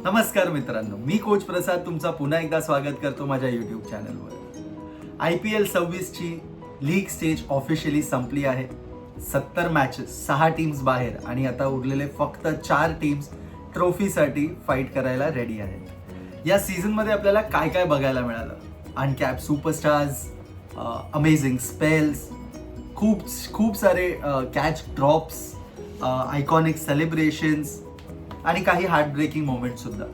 नमस्कार मित्रांनो, मी कोच प्रसाद तुमचा पुन्हा एकदा स्वागत करतो माझ्या यूट्यूब चॅनलवर. IPL 26 ची लीग स्टेज ऑफिशियली संपली आहे. 70 मॅचेस, 6 टीम्स बाहेर आणि आता उरलेले फक्त 4 टीम्स ट्रॉफीसाठी फाईट करायला रेडी आहेत. या सीझनमध्ये आपल्याला काय काय बघायला मिळालं? अनकॅप सुपरस्टार्स, अमेझिंग स्पेल्स, खूप सारे कॅच ड्रॉप्स, आयकॉनिक सेलिब्रेशन्स आणि काही हार्ट ब्रेकिंग मोमेंट सुद्धा.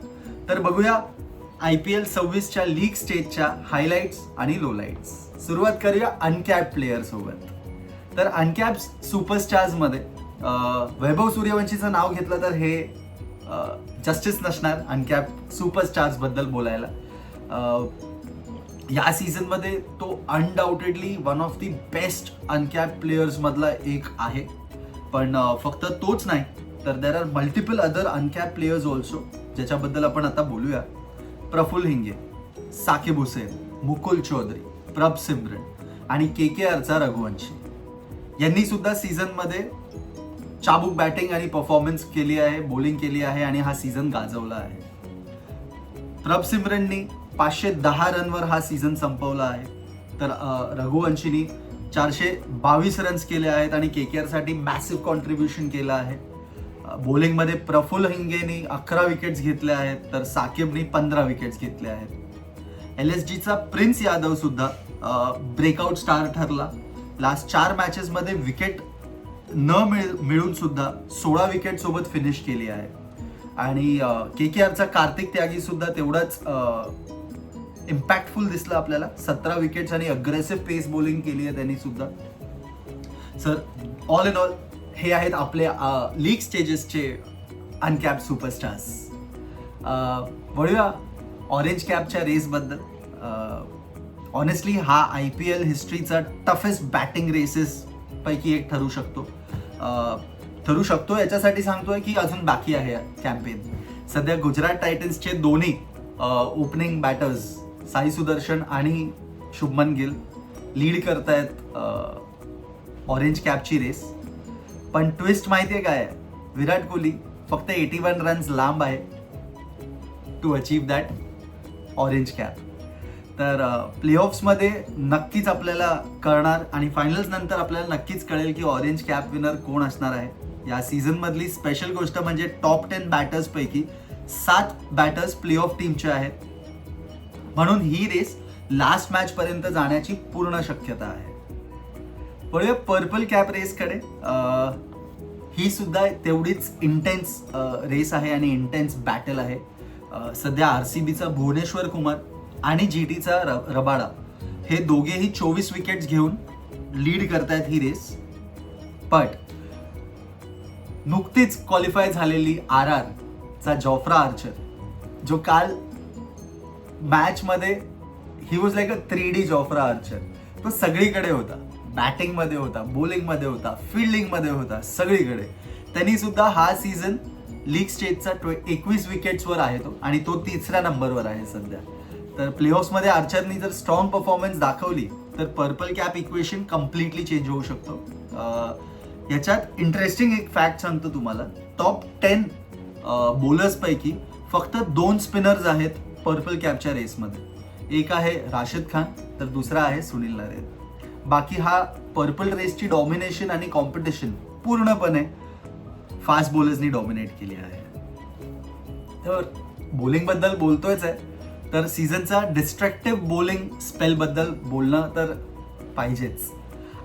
तर बघूया IPL 26 च्या लीग स्टेजच्या हायलाइट्स आणि लोलाइट्स. सुरुवात करूया अनकॅप प्लेयर सोबत. तर अनकॅप सुपरस्टार्स मध्ये वैभव सूर्यवंशीचं नाव घेतलं तर हे जस्टिस नसणार अनकॅप सुपरस्टार्स बद्दल बोलायला. या सीझन मध्ये तो undoubtedly one of the best uncap players मधला एक आहे. पण फक्त तोच नाही तर there are multiple other uncap players also ज्याच्याबद्दल आपण आता बोलूया. प्रफुल्ल हिंगे, साकिब हुसेन, मुकुल चौधरी, प्रभ सिमरन आणि KKRचा रघुवंशी यांनी सुद्धा सीझन मध्ये चाबूक बॅटिंग आणि परफॉर्मन्स केली आहे, बॉलिंग केली आहे आणि हा सीझन गाजवला आहे. प्रभ सिमरननी 510 रनवर हा सीझन संपवला आहे. तर रघुवंशीनी 422 रन्स केले आहेत आणि KKR साठी मॅसिव्ह कॉन्ट्रीब्युशन केलं आहे. बॉलिंगमध्ये प्रफुल्ल हिंगेनी 11 विकेट्स घेतल्या आहेत तर साकिबनी 15 विकेट्स घेतल्या आहेत. LSGचा प्रिन्स यादव सुद्धा ब्रेकआउट स्टार ठरला. लास्ट 4 मॅचेस मध्ये विकेट न मिळून सुद्धा 16 विकेट सोबत फिनिश केली आहे. आणि KKRचा कार्तिक त्यागी सुद्धा तेवढाच इम्पॅक्टफुल दिसला आपल्याला. 17 विकेट्स आणि अग्रेसिव्ह पेस बॉलिंग केली आहे त्यांनी सुद्धा. सर ऑल इन ऑल हे आहेत आपले लीग स्टेजेसचे अनकॅप सुपरस्टार्स. वळूया ऑरेंज कॅपच्या रेसबद्दल. ऑनेस्टली हा IPL हिस्ट्रीचा टफेस्ट बॅटिंग रेसेस पैकी एक ठरू शकतो. याच्यासाठी सांगतोय की अजून बाकी आहे कॅम्पेन. सध्या गुजरात टायटन्सचे दोन्ही ओपनिंग बॅटर्स साई सुदर्शन आणि शुभमन गिल लीड करतायत ऑरेंज कॅपची रेस. पण ट्विस्ट माहितीये काय आहे? विराट कोहली फक्त 81 रन्स लांब आहे to achieve that orange cap. तर प्लेऑफ्समध्ये नक्कीच आपल्याला कळणार आणि फायनल्स नंतर आपल्याला नक्कीच कळेल की ऑरेंज कॅप विनर कोण असणार आहे. या सीझन मधली स्पेशल गोष्ट म्हणजे टॉप 10 बॅटर्स पैकी 7 बॅटर्स प्लेऑफ टीमचे आहेत. म्हणून ही रेस लास्ट मॅच पर्यंत जाण्याची पूर्ण शक्यता आहे. वळूया पर्पल कॅप रेसकडे. ही सुद्धा तेवढीच इंटेन्स रेस आहे आणि इंटेन्स बॅटल आहे. सध्या RCBचा भुवनेश्वर कुमार आणि GTचा रबाडा हे दोघेही 24 विकेट्स घेऊन लीड करतायत ही रेस. पण नुकतीच क्वालिफाय झालेली RR चा जॉफ्रा आर्चर जो काल मॅच मध्ये he was like a 3D Jofra Archer. तो सगळीकडे होता, बॅटिंग मध्ये होता, बॉलिंग मध्ये होता, फिल्डिंग मध्ये होता, सगळीकडे. त्यांनी सुद्धा हा सीझन लीग स्टेजचा 21 विकेट्सवर आहे तो आणि तो 3ऱ्या नंबरवर आहे सध्या. तर प्लेऑफ्स मध्ये आर्चरनी जर स्ट्रॉंग परफॉर्मन्स दाखवली तर purple cap equation completely change होऊ शकतो. याच्यात इंटरेस्टिंग एक फॅक्ट सांगतो तुम्हाला. टॉप 10 बॉलर्स पैकी फक्त 2 स्पिनर्स आहेत पर्पल कॅपच्या रेसमध्ये. एक आहे राशिद खान तर दुसरा आहे सुनील नारायण. बाकी हा पर्पल रेसची डॉमिनेशन आणि कॉम्पिटिशन पूर्णपणे फास्ट बॉलर्सनी डॉमिनेट केली आहे. तर बॉलिंग बद्दल बोलतोयच आहे तर सीझनचा डिस्ट्रॅक्टिव्ह बॉलिंग स्पेल बद्दल बोलणं तर पाहिजेच.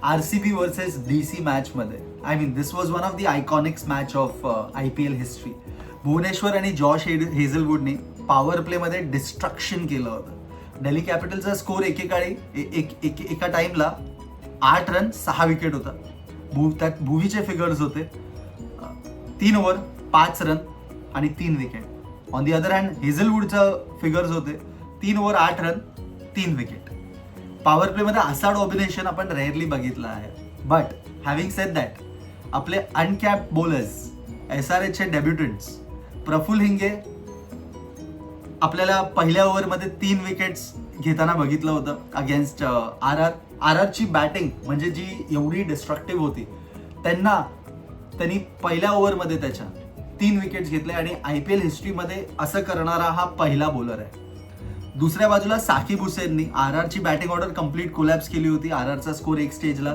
RCB वर्सेस DC मॅच मध्ये this was one of the iconics match of IPL history. Bhuvneshwar आणि जॉश हेझलवूडने पॉवर प्ले मध्ये डिस्ट्रक्शन केलं होतं. दिल्ली कॅपिटलचा स्कोर एका टाइमला 8 रन 6 विकेट होता. त्यात भुवीचे फिगर्स होते 3 ओव्हर 5 रन आणि 3 wicket. On the other hand हेझलवूडचं फिगर्स होते 3 over 8 run 3 wicket. Power play मध्ये असा डॉमिनेशन आपण रेअरली बघितला आहे. बट हॅव्हिंग सेड दॅट आपले अनकॅप बॉलर्स SRHचे डेब्युटंट्स प्रफुल्ल हिंगे आपल्याला पहिल्या ओव्हरमध्ये 3 विकेट्स घेताना बघितलं होतं अगेन्स्ट RRची बॅटिंग म्हणजे जी एवढी डिस्ट्रक्टिव्ह होती. त्यांनी पहिल्या ओव्हरमध्ये त्याच्या 3 विकेट्स घेतले आणि IPL हिस्ट्रीमध्ये असं करणारा हा पहिला बॉलर आहे. दुसऱ्या बाजूला साकिब हुसेननी RRची बॅटिंग ऑर्डर कम्प्लीट कोलॅप्स केली होती. RRचा स्कोर एक स्टेजला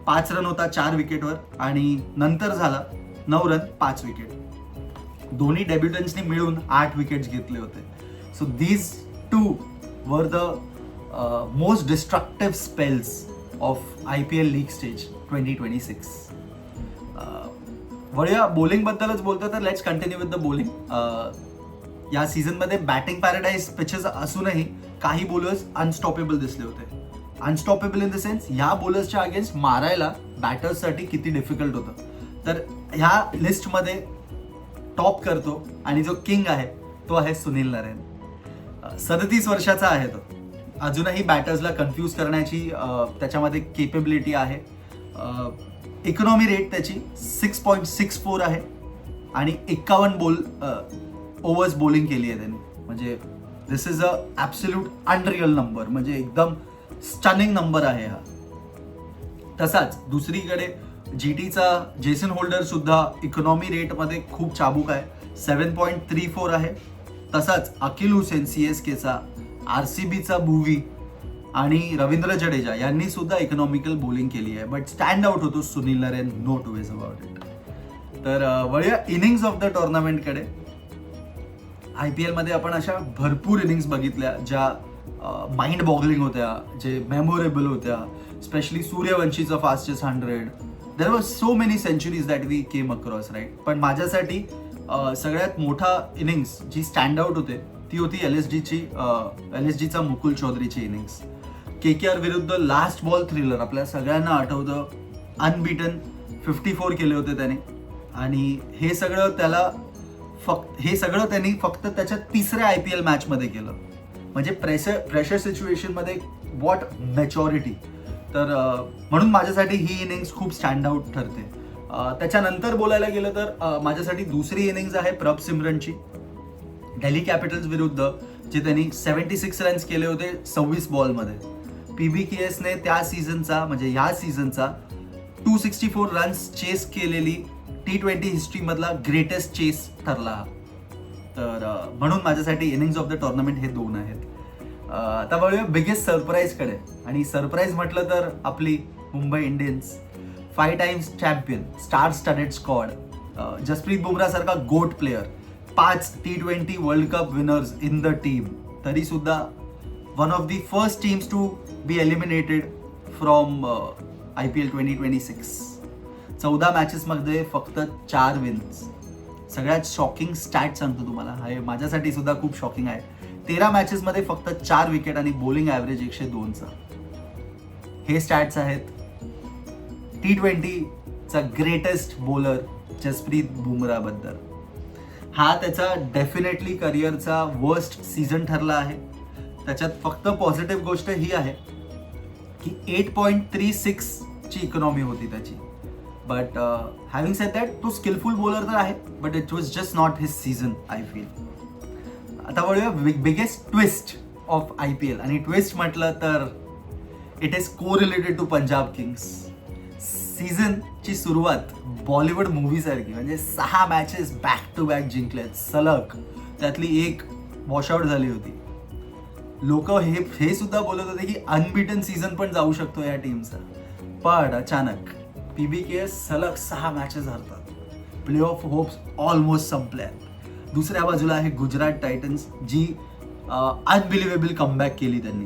5 रन होता 4 विकेटवर आणि नंतर झाला 9 रन 5 विकेट. दोन्ही डेब्युटन्सनी मिळून 8 विकेट्स घेतले होते. So these two were the most destructive spells of IPL league stage 2026. वळूया बॉलिंगबद्दलच बोलतो तर let's continue with the bowling. या सीझनमध्ये बॅटिंग पॅराडाईज पिचेस असूनही काही बॉलर्स अनस्टॉपेबल दिसले होते. अनस्टॉपेबल इन द सेन्स ह्या बॉलर्सच्या अगेन्स्ट मारायला बॅटर्ससाठी किती डिफिकल्ट होतं. तर ह्या लिस्टमध्ये टॉप करतो आणि जो किंग आहे तो आहे सुनील नारायण. 37 वर्षाचा आहे तो. अजूनही बॅटर्सला कन्फ्यूज करण्याची त्याच्यामध्ये केपेबिलिटी आहे. इकॉनॉमी रेट त्याची 6.64 आहे आणि 51 ओव्हर्स बॉलिंग केली आहे त्यांनी. म्हणजे this is a absolute unreal number, म्हणजे एकदम स्टनिंग नंबर आहे हा. तसाच दुसरीकडे GTचा जेसन होल्डर सुद्धा इकॉनॉमी रेटमध्ये खूप चाबूक आहे, 7.34 आहे. तसाच अकिल हुसेन CSKचा, RCBचा भुवी आणि रवींद्र जडेजा यांनी सुद्धा इकॉनॉमिकल बॉलिंग केली आहे. बट स्टँड आउट होतो Sunil Narayan, no two ways about it. तर वळूया इनिंग्स ऑफ द टुर्नामेंटकडे. IPL मध्ये आपण अशा भरपूर इनिंग्स बघितल्या ज्या माइंड बॉगलिंग होत्या, जे मेमोरेबल होत्या. Specially सूर्यवंशीचा fastest 100. There were so many centuries that we came across, right. पण माझ्यासाठी सगळ्यात मोठा इनिंग्स जी स्टँड आउट होते ती होती LSGचा मुकुल चौधरीची इनिंग्स. KKR विरुद्ध लास्ट बॉल थ्रिलर आपल्या सगळ्यांना आठवतं. अनबीटन 54 केले होते त्याने आणि हे सगळं त्यांनी फक्त त्याच्या तिसऱ्या IPL मॅचमध्ये केलं. म्हणजे प्रेशर सिच्युएशनमध्ये व्हॉट मॅच्युरिटी. तर म्हणून माझ्यासाठी ही इनिंग्स खूप स्टँड आउट ठरते. त्याच्यानंतर बोलायला गेलं तर माझ्यासाठी दुसरी इनिंग्स आहे प्रभ सिमरनची, दिल्ली कॅपिटल्स विरुद्ध, जे त्यांनी 76 रन्स केले होते 26 बॉलमध्ये. PBKSने त्या सीझनचा म्हणजे ह्या सीझनचा 264 रन्स चेस केलेली T20 हिस्ट्रीमधला ग्रेटेस्ट चेस ठरला. तर म्हणून माझ्यासाठी इनिंग्स ऑफ द टुर्नामेंट हे 2 आहेत. आता बघूया बिगेस्ट सरप्राईजकडे. आणि सरप्राईज म्हटलं तर आपली Mumbai Indians, 5 times champion, star studded squad, Jasprit Bumrah सारखा GOAT player, 5 T20 world cup winners in the team, तरी सुद्धा one of the first teams to be eliminated from IPL 2026. 14 मॅचेसमध्ये फक्त 4 विन्स. सगळ्यात शॉकिंग स्टॅट सांगतो तुम्हाला, हे माझ्यासाठी सुद्धा खूप शॉकिंग आहे. 13 मॅचेसमध्ये फक्त 4 विकेट आणि बॉलिंग ॲव्हरेज 102चा. हे स्टॅट्स आहेत T20चा ग्रेटेस्ट बॉलर जसप्रीत बुमराह बद्दल. हा त्याचा डेफिनेटली करिअरचा वर्स्ट सीझन ठरला आहे. त्याच्यात फक्त पॉझिटिव्ह गोष्ट ही आहे की 8.36 ची इकॉनॉमी होती त्याची. बट हॅव्हिंग सेड दॅट, तो स्किलफुल बॉलर तर आहे, but it was just not his season I feel. आता वळूया बिगेस्ट ट्विस्ट ऑफ IPL. आणि ट्विस्ट म्हटलं तर इट इज को रिलेटेड टू पंजाब किंग्स. सीझनची सुरुवात बॉलिवूड मूवीसारखी, म्हणजे 6 मॅचेस बॅक टू बॅक जिंकल्यात सलग, त्यातली एक वॉशआउट झाली होती. लोक हे सुद्धा बोलत होते की अनबिटन सीझन पण जाऊ शकतो या टीमचा. पण अचानक PBKS सलग 6 मॅचेस हरतात. प्ले ऑफ होप्स ऑलमोस्ट संपल्यात. दुसऱ्या बाजूला आहे गुजरात टायटन्स, जी अनबिलिव्हेबल कमबॅक केली त्यांनी.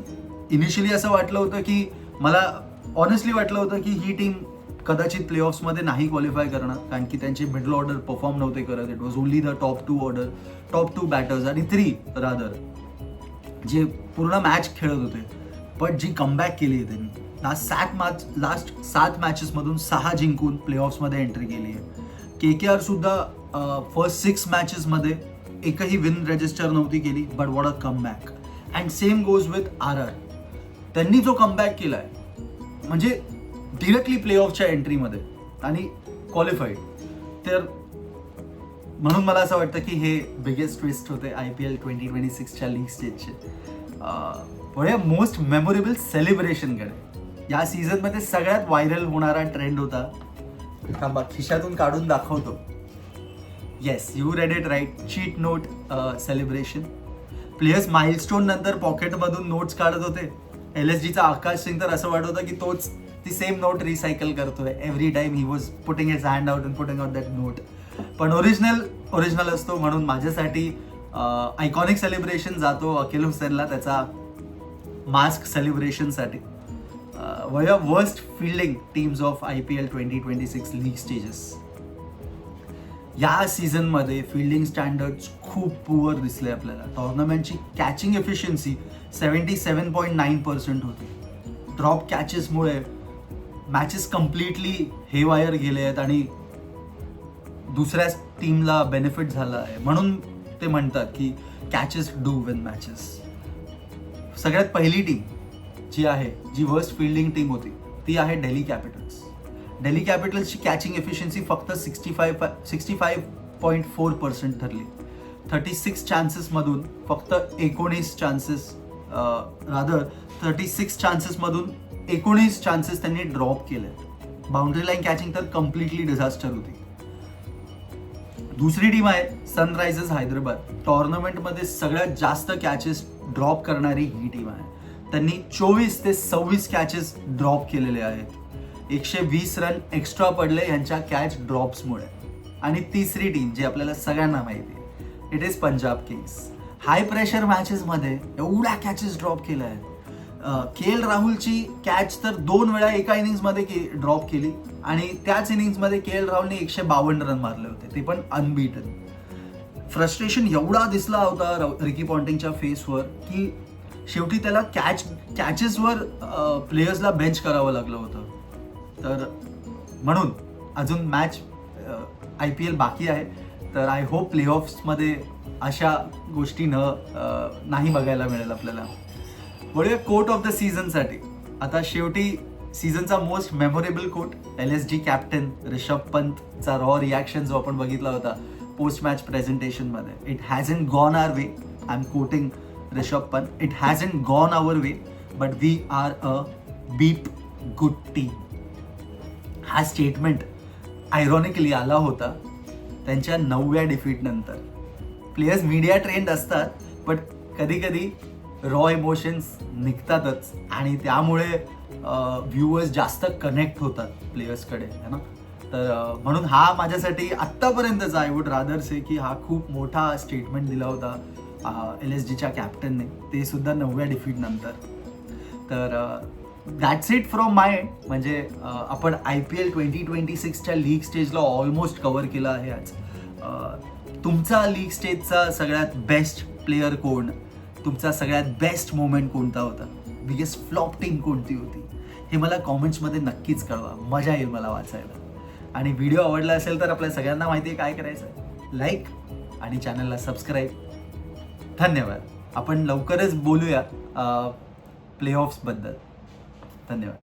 इनिशियली असं वाटलं होतं की मला ऑनेस्टली वाटलं होतं की ही टीम कदाचित प्ले ऑफ्समध्ये नाही क्वालिफाय करणार, कारण की त्यांचे मिडल ऑर्डर परफॉर्म नव्हते करत. It was only the top 2 batters आणि 3 रादर जे पूर्ण मॅच खेळत होते. पण जी कमबॅक केली आहे त्यांनी, लास्ट 7 मॅचेसमधून 6 जिंकून प्ले ऑफ्समध्ये एंट्री केली आहे. KKR सुद्धा फर्स्ट 6 मॅचेसमध्ये एकही विन रजिस्टर नव्हती केली. But what a comeback. And same goes with RR. त्यांनी जो कमबॅक केला आहे म्हणजे डिरेक्टली प्ले ऑफच्या एंट्रीमध्ये आणि क्वालिफाईड. तर म्हणून मला असं वाटतं की हे बिगेस्ट ट्विस्ट होते IPL 2026च्या लीग स्टेजचे. पुढे मोस्ट मेमोरेबल सेलिब्रेशनकडे. या सीझनमध्ये सगळ्यात व्हायरल होणारा ट्रेंड होता, थांबा खिशातून काढून दाखवतो. Yes, you read it right. Cheat note celebration. Players milestone नंतर पॉकेटमधून नोट्स काढत होते. LSGचा आकाश सिंग तर असं वाटत होतं की तोच ती सेम नोट रिसायकल करतोय. Every time he was putting his hand out and putting out that note. पण ओरिजिनल असतो. म्हणून माझ्यासाठी आयकॉनिक सेलिब्रेशन जातो अकील हुसेनला त्याचा मास्क सेलिब्रेशनसाठी. Worst fielding teams of IPL 2026 league stages. या सीझनमध्ये फिल्डिंग स्टँडर्ड्स खूप पुअर दिसले आपल्याला. टॉर्नामेंटची कॅचिंग एफिशियन्सी 77.9% होती. ड्रॉप कॅचेसमुळे मॅचेस कम्प्लिटली हेवायर गेले आहेत आणि दुसऱ्या टीमला बेनिफिट झाला आहे. म्हणून ते म्हणतात की कॅचेस डू विन मॅचेस. सगळ्यात पहिली टीम जी वर्स्ट फिल्डिंग टीम होती ती आहे दिल्ली कॅपिटल्स. दिल्ली कॅपिटल्सची कॅचिंग एफिशियन्सी फक्त 65.4% ठरली. 36 चान्सेसमधून फक्त 19 चान्सेसमधून 19 चान्सेस त्यांनी ड्रॉप केले. बाउंड्री लाईन कॅचिंग तर कम्प्लिटली डिझास्टर होती. दुसरी टीम आहे सनरायझर्स हैदराबाद. टॉर्नामेंटमध्ये सगळ्यात जास्त कॅचेस ड्रॉप करणारी ही टीम आहे. त्यांनी 24 ते 26 कॅचेस ड्रॉप केलेले आहेत. 120 रन एक्स्ट्रा पडले यांच्या कॅच ड्रॉप्समुळे. आणि तिसरी टीम जी आपल्याला सगळ्यांना माहिती आहे, it is Punjab kings. High pressure मॅचेसमध्ये एवढ्या कॅचेस ड्रॉप केल्या आहेत. KL राहुलची कॅच तर 2 वेळा एका इनिंग्समध्ये ड्रॉप केली आणि त्याच इनिंग्समध्ये KL राहुलने 152 रन मारले होते, ते पण अनबीटन. फ्रस्ट्रेशन एवढा दिसला होता रिकी पॉन्टिंगच्या फेसवर की शेवटी त्याला कॅचेसवर प्लेयर्सला बेंच करावं लागलं होतं. तर म्हणून अजून मॅच IPL बाकी आहे. तर आय होप प्लेऑफ्समध्ये अशा गोष्टी नाही बघायला मिळेल आपल्याला. वळूया कोट ऑफ द सीझनसाठी. आता शेवटी सीझनचा most memorable quote LSG captain Rishabh पंतचा रॉ रिॲक्शन जो आपण बघितला होता पोस्ट मॅच प्रेझेंटेशनमध्ये. It hasn't gone our way. I am quoting Rishabh Pant. It hasn't gone our way but we are a beep good team. हा स्टेटमेंट आयरॉनिकली आला होता त्यांच्या 9व्या डिफीट नंतर. प्लेयर्स मीडिया ट्रेंड असतात बट कधी कधी रॉ इमोशन्स निघतातच आणि त्यामुळे व्ह्युअर्स जास्त कनेक्ट होतात प्लेयर्सकडे, है ना. तर म्हणून हा माझ्यासाठी आत्तापर्यंतचा आय वुड रादर से की हा खूप मोठा स्टेटमेंट दिला होता LSGच्या कॅप्टनने, ते सुद्धा 9व्या डिफीट नंतर. तर that's it from my end. म्हणजे आपण IPL 2026च्या लीग स्टेजला ऑलमोस्ट कव्हर केला आहे आज. तुमचा लीग स्टेजचा सगळ्यात बेस्ट प्लेयर कोण, तुमचा सगळ्यात बेस्ट मोमेंट कोणता होता, बिगेस्ट फ्लॉप टीम कोणती होती, हे मला कॉमेंट्समध्ये नक्कीच कळवा. मजा येईल मला वाचायला. आणि व्हिडिओ आवडला असेल तर आपल्या सगळ्यांना माहिती आहे काय करायचं, लाईक आणि चॅनलला सबस्क्राईब. धन्यवाद. आपण लवकरच बोलूया प्लेऑफ्सबद्दल. धन्यवाद.